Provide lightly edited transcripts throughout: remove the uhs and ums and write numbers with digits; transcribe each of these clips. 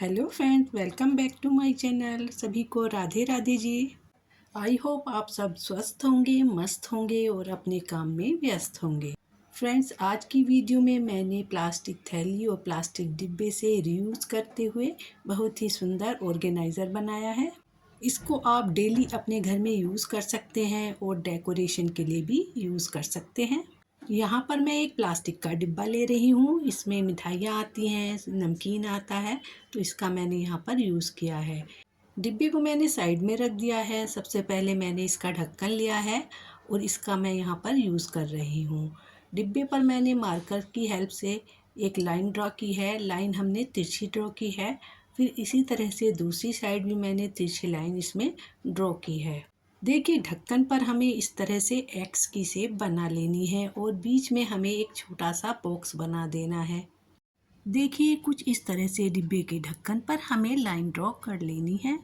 Hello friends, welcome back to my channel. सभी को Radhe Radhe ji. I hope आप सब स्वस्थ होंगे, मस्त होंगे और अपने काम में व्यस्त होंगे। फ्रेंड्स, आज की वीडियो में मैंने प्लास्टिक थैली और प्लास्टिक डिब्बे से रीयूज़ करते हुए बहुत ही सुंदर ऑर्गेनाइज़र बनाया है। इसको आप डेली अपने घर में यूज़ कर सकते हैं और डेकोरेशन के लिए भी यूज़ कर सकते हैं। यहाँ पर मैं एक प्लास्टिक का डिब्बा ले रही हूँ। इसमें मिठाइयाँ आती हैं, नमकीन आता है, तो इसका मैंने यहाँ पर यूज़ किया है। डिब्बे को मैंने साइड में रख दिया है। सबसे पहले मैंने इसका ढक्कन लिया है और इसका मैं यहाँ पर यूज़ कर रही हूँ। डिब्बे पर मैंने मार्कर की हेल्प से एक लाइन ड्रॉ की है। लाइन हमने तिरछी ड्रॉ की है। फिर इसी तरह से दूसरी साइड भी मैंने तिरछी लाइन इसमें ड्रॉ की है। देखिए, ढक्कन पर हमें इस तरह से एक्स की शेप बना लेनी है और बीच में हमें एक छोटा सा बॉक्स बना देना है। देखिए, कुछ इस तरह से डिब्बे के ढक्कन पर हमें लाइन ड्रॉ कर लेनी है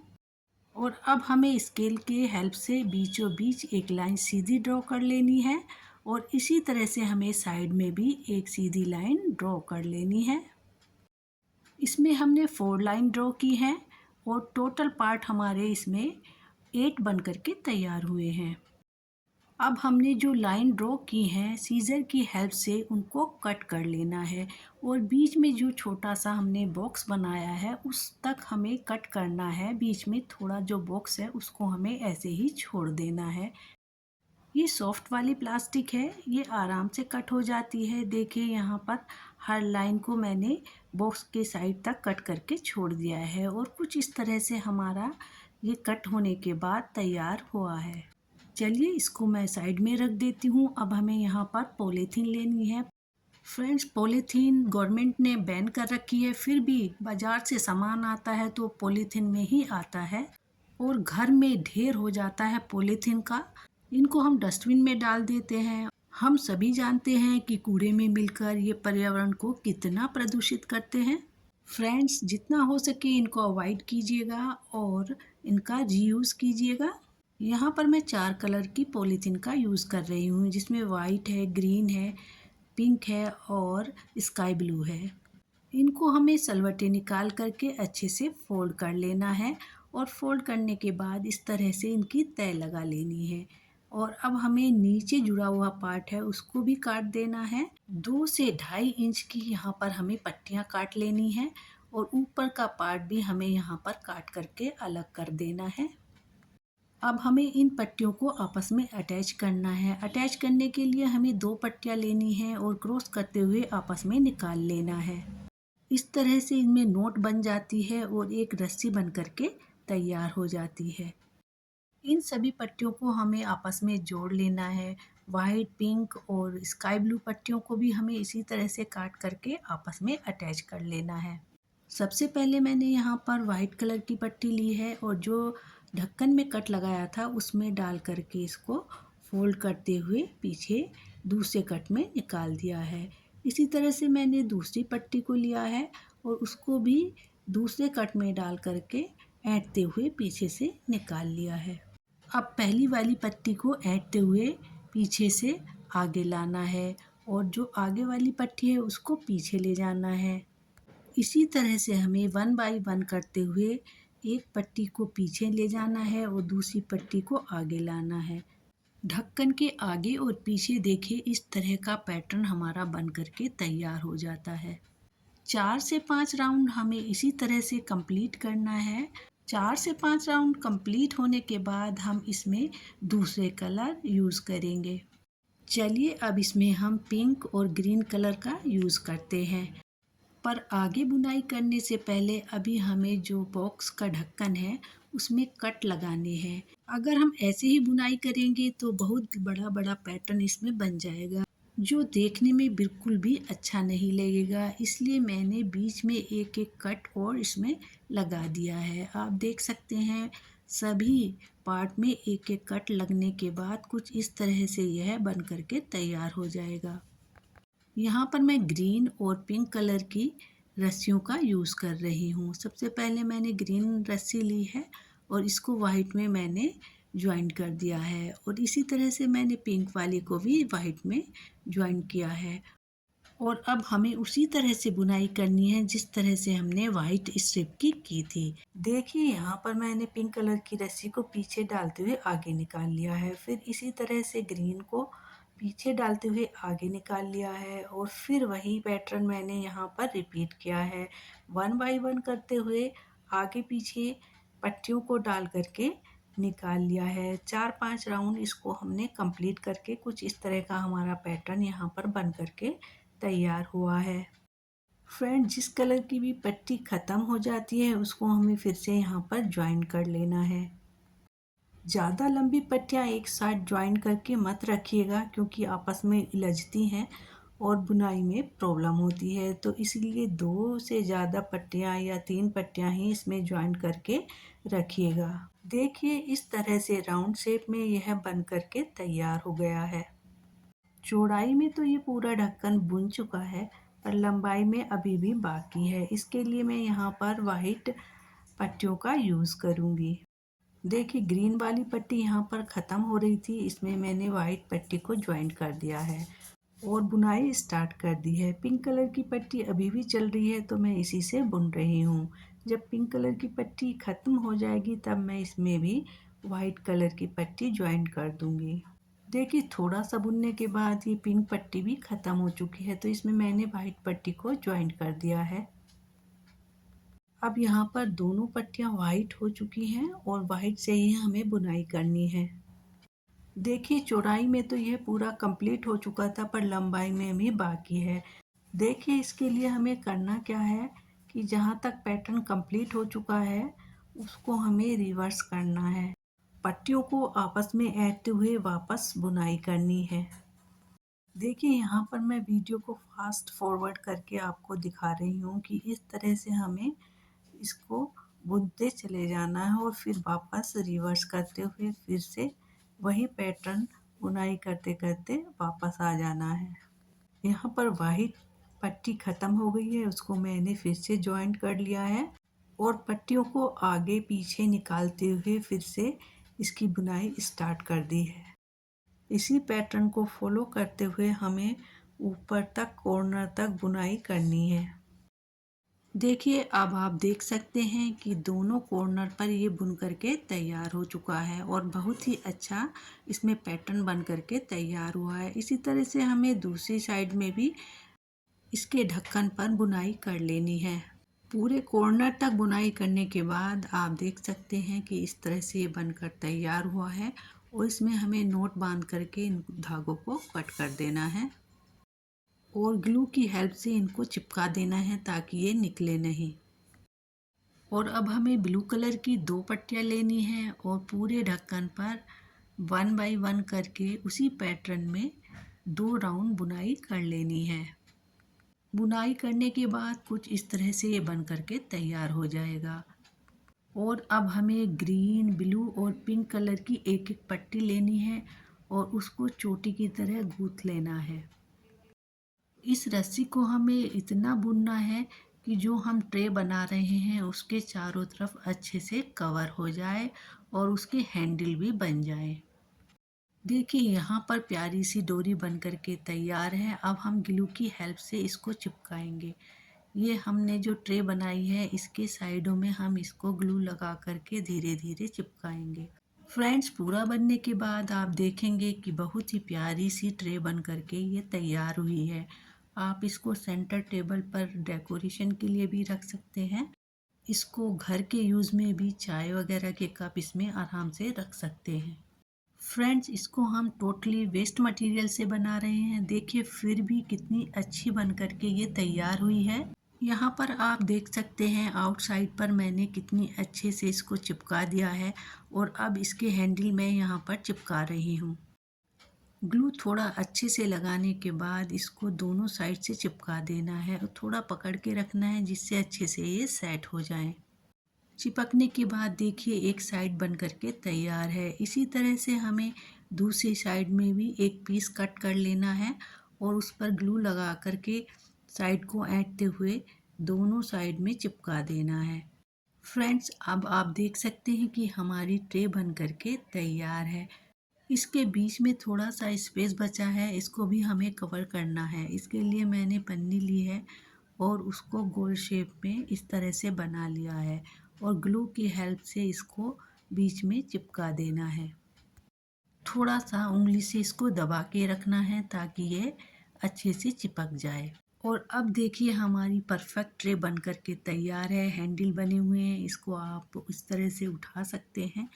और अब हमें स्केल के हेल्प से बीचों बीच एक लाइन सीधी ड्रॉ कर लेनी है और इसी तरह से हमें साइड में भी एक सीधी लाइन ड्रॉ कर लेनी है। इसमें हमने 4 लाइन ड्रॉ की हैं और टोटल पार्ट हमारे इसमें 8 बन करके तैयार हुए हैं। अब हमने जो लाइन ड्रॉ की हैं, सीज़र की हेल्प से उनको कट कर लेना है और बीच में जो छोटा सा हमने बॉक्स बनाया है उस तक हमें कट करना है। बीच में थोड़ा जो बॉक्स है उसको हमें ऐसे ही छोड़ देना है। ये सॉफ्ट वाली प्लास्टिक है, ये आराम से कट हो जाती है। देखिए, यहाँ पर हर लाइन को मैंने बॉक्स के साइड तक कट करके छोड़ दिया है और कुछ इस तरह से हमारा ये कट होने के बाद तैयार हुआ है। चलिए, इसको मैं साइड में रख देती हूँ। अब हमें यहाँ पर पॉलीथीन लेनी है। फ्रेंड्स, पॉलीथीन गवर्नमेंट ने बैन कर रखी है, फिर भी बाज़ार से सामान आता है तो पॉलीथीन में ही आता है और घर में ढेर हो जाता है पॉलीथीन का। इनको हम डस्टबिन में डाल देते हैं। हम सभी जानते हैं कि कूड़े में मिलकर ये पर्यावरण को कितना प्रदूषित करते हैं। फ्रेंड्स, जितना हो सके इनको अवॉइड कीजिएगा और इनका रीयूज़ कीजिएगा। यहाँ पर मैं 4 कलर की पॉलीथीन का यूज़ कर रही हूँ, जिसमें वाइट है, ग्रीन है, पिंक है और स्काई ब्लू है। इनको हमें सलवटें निकाल करके अच्छे से फोल्ड कर लेना है और फोल्ड करने के बाद इस तरह से इनकी तय लगा लेनी है। और अब हमें नीचे जुड़ा हुआ पार्ट है उसको भी काट देना है। 2 से 2.5 इंच की यहाँ पर हमें पट्टियाँ काट लेनी है और ऊपर का पार्ट भी हमें यहाँ पर काट करके अलग कर देना है। अब हमें इन पट्टियों को आपस में अटैच करना है। अटैच करने के लिए हमें 2 पट्टियाँ लेनी हैं और क्रॉस करते हुए आपस में निकाल लेना है। इस तरह से इनमें नोट बन जाती है और एक रस्सी बन करके तैयार हो जाती है। इन सभी पट्टियों को हमें आपस में जोड़ लेना है। वाइट, पिंक और स्काई ब्लू पट्टियों को भी हमें इसी तरह से काट करके आपस में अटैच कर लेना है। सबसे पहले मैंने यहाँ पर वाइट कलर की पट्टी ली है और जो ढक्कन में कट लगाया था उसमें डाल करके इसको फोल्ड करते हुए पीछे दूसरे कट में निकाल दिया है। इसी तरह से मैंने दूसरी पट्टी को लिया है और उसको भी दूसरे कट में डाल करके ऐंठते हुए पीछे से निकाल लिया है। अब पहली वाली पट्टी को ऐंठते हुए पीछे से आगे लाना है और जो आगे वाली पट्टी है उसको पीछे ले जाना है। इसी तरह से हमें 1 बाय 1 करते हुए एक पट्टी को पीछे ले जाना है और दूसरी पट्टी को आगे लाना है। ढक्कन के आगे और पीछे देखिए इस तरह का पैटर्न हमारा बन करके तैयार हो जाता है। 4 से 5 राउंड हमें इसी तरह से कंप्लीट करना है। 4 से 5 राउंड कंप्लीट होने के बाद हम इसमें दूसरे कलर यूज़ करेंगे। चलिए, अब इसमें हम पिंक और ग्रीन कलर का यूज़ करते हैं। पर आगे बुनाई करने से पहले अभी हमें जो बॉक्स का ढक्कन है उसमें कट लगाने हैं। अगर हम ऐसे ही बुनाई करेंगे तो बहुत बड़ा बड़ा पैटर्न इसमें बन जाएगा, जो देखने में बिल्कुल भी अच्छा नहीं लगेगा। इसलिए मैंने बीच में एक एक कट और इसमें लगा दिया है। आप देख सकते हैं सभी पार्ट में एक एक कट लगने के बाद कुछ इस तरह से यह बन करके तैयार हो जाएगा। यहाँ पर मैं ग्रीन और पिंक कलर की रस्सियों का यूज़ कर रही हूँ। सबसे पहले मैंने ग्रीन रस्सी ली है और इसको वाइट में मैंने ज्वाइन कर दिया है और इसी तरह से मैंने पिंक वाली को भी वाइट में ज्वाइन किया है। और अब हमें उसी तरह से बुनाई करनी है जिस तरह से हमने वाइट स्ट्रिप की थी। देखिए यहाँ पर मैंने पिंक कलर की रस्सी को पीछे डालते हुए आगे निकाल लिया है, फिर इसी तरह से ग्रीन को पीछे डालते हुए आगे निकाल लिया है और फिर वही पैटर्न मैंने यहाँ पर रिपीट किया है। 1 बाय 1 करते हुए आगे पीछे पट्टियों को डाल करके निकाल लिया है। 4-5 राउंड इसको हमने कंप्लीट करके कुछ इस तरह का हमारा पैटर्न यहाँ पर बन करके तैयार हुआ है। फ्रेंड, जिस कलर की भी पट्टी ख़त्म हो जाती है उसको हमें फिर से यहाँ पर ज्वाइन कर लेना है। ज़्यादा लंबी पट्टियाँ एक साथ ज्वाइन करके मत रखिएगा क्योंकि आपस में उलझती हैं और बुनाई में प्रॉब्लम होती है, तो इसलिए 2 से ज़्यादा पट्टियाँ या 3 पट्टियाँ ही इसमें ज्वाइन करके रखिएगा। देखिए इस तरह से राउंड शेप में यह बन करके तैयार हो गया है। चौड़ाई में तो ये पूरा ढक्कन बुन चुका है पर लंबाई में अभी भी बाकी है, इसके लिए मैं यहाँ पर वाइट पट्टियों का यूज़ करूँगी। देखिए ग्रीन वाली पट्टी यहाँ पर ख़त्म हो रही थी, इसमें मैंने वाइट पट्टी को ज्वाइन कर दिया है और बुनाई स्टार्ट कर दी है। पिंक कलर की पट्टी अभी भी चल रही है तो मैं इसी से बुन रही हूँ। जब पिंक कलर की पट्टी ख़त्म हो जाएगी तब मैं इसमें भी वाइट कलर की पट्टी ज्वाइन कर दूँगी। देखिए थोड़ा सा बुनने के बाद ये पिंक पट्टी भी ख़त्म हो चुकी है तो इसमें मैंने वाइट पट्टी को ज्वाइन कर दिया है। अब यहाँ पर दोनों पट्टियाँ वाइट हो चुकी हैं और वाइट से ही हमें बुनाई करनी है। देखिए चौड़ाई में तो यह पूरा कंप्लीट हो चुका था पर लंबाई में भी बाकी है। देखिए इसके लिए हमें करना क्या है कि जहाँ तक पैटर्न कंप्लीट हो चुका है उसको हमें रिवर्स करना है। पट्टियों को आपस में ऐडते हुए वापस बुनाई करनी है। देखिए यहाँ पर मैं वीडियो को फास्ट फॉरवर्ड करके आपको दिखा रही हूँ कि इस तरह से हमें इसको बुनते चले जाना है और फिर वापस रिवर्स करते हुए फिर से वही पैटर्न बुनाई करते करते वापस आ जाना है। यहाँ पर वाइट पट्टी ख़त्म हो गई है, उसको मैंने फिर से जॉइंट कर लिया है और पट्टियों को आगे पीछे निकालते हुए फिर से इसकी बुनाई स्टार्ट कर दी है। इसी पैटर्न को फॉलो करते हुए हमें ऊपर तक कॉर्नर तक बुनाई करनी है। देखिए अब आप देख सकते हैं कि दोनों कॉर्नर पर ये बुन करके तैयार हो चुका है और बहुत ही अच्छा इसमें पैटर्न बन करके तैयार हुआ है। इसी तरह से हमें दूसरी साइड में भी इसके ढक्कन पर बुनाई कर लेनी है। पूरे कॉर्नर तक बुनाई करने के बाद आप देख सकते हैं कि इस तरह से ये बनकर तैयार हुआ है और इसमें हमें नोट बांध करके इन धागों को कट कर देना है और ग्लू की हेल्प से इनको चिपका देना है ताकि ये निकले नहीं। और अब हमें ब्लू कलर की 2 पट्टियाँ लेनी हैं और पूरे ढक्कन पर 1 बाय 1 करके उसी पैटर्न में 2 राउंड बुनाई कर लेनी है। बुनाई करने के बाद कुछ इस तरह से ये बन करके तैयार हो जाएगा। और अब हमें ग्रीन, ब्लू और पिंक कलर की एक एक पट्टी लेनी है और उसको चोटी की तरह गूंथ लेना है। इस रस्सी को हमें इतना बुनना है कि जो हम ट्रे बना रहे हैं उसके चारों तरफ अच्छे से कवर हो जाए और उसके हैंडल भी बन जाए। देखिए यहाँ पर प्यारी सी डोरी बन करके तैयार है। अब हम ग्लू की हेल्प से इसको चिपकाएंगे। ये हमने जो ट्रे बनाई है इसके साइडों में हम इसको ग्लू लगा करके धीरे धीरे चिपकाएंगे। फ्रेंड्स, पूरा बनने के बाद आप देखेंगे कि बहुत ही प्यारी सी ट्रे बन करके ये तैयार हुई है। आप इसको सेंटर टेबल पर डेकोरेशन के लिए भी रख सकते हैं। इसको घर के यूज़ में भी चाय वगैरह के कप इसमें आराम से रख सकते हैं। फ्रेंड्स, इसको हम टोटली वेस्ट मटेरियल से बना रहे हैं। देखिए फिर भी कितनी अच्छी बन करके ये तैयार हुई है। यहाँ पर आप देख सकते हैं आउटसाइड पर मैंने कितनी अच्छे से इसको चिपका दिया है और अब इसके हैंडल मैं यहाँ पर चिपका रही हूँ। ग्लू थोड़ा अच्छे से लगाने के बाद इसको दोनों साइड से चिपका देना है और थोड़ा पकड़ के रखना है जिससे अच्छे से ये सेट हो जाए। चिपकने के बाद देखिए एक साइड बन करके तैयार है। इसी तरह से हमें दूसरी साइड में भी एक पीस कट कर लेना है और उस पर ग्लू लगा करके साइड को ऐंठते हुए दोनों साइड में चिपका देना है। फ्रेंड्स, अब आप देख सकते हैं कि हमारी ट्रे बन करके तैयार है। इसके बीच में थोड़ा सा स्पेस बचा है, इसको भी हमें कवर करना है। इसके लिए मैंने पन्नी ली है और उसको गोल शेप में इस तरह से बना लिया है और ग्लू की हेल्प से इसको बीच में चिपका देना है। थोड़ा सा उंगली से इसको दबा के रखना है ताकि ये अच्छे से चिपक जाए। और अब देखिए हमारी परफेक्ट ट्रे बन कर के तैयार है। हैंडल बने हुए हैं, इसको आप इस तरह से उठा सकते हैं,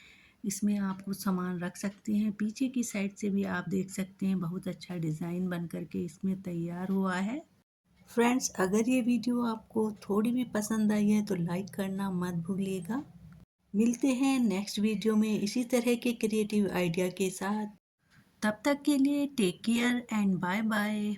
इसमें आप कुछ सामान रख सकते हैं। पीछे की साइड से भी आप देख सकते हैं बहुत अच्छा डिज़ाइन बन कर के इसमें तैयार हुआ है। फ्रेंड्स, अगर ये वीडियो आपको थोड़ी भी पसंद आई है तो लाइक करना मत भूलिएगा। मिलते हैं नेक्स्ट वीडियो में इसी तरह के क्रिएटिव आइडिया के साथ। तब तक के लिए take care and bye bye.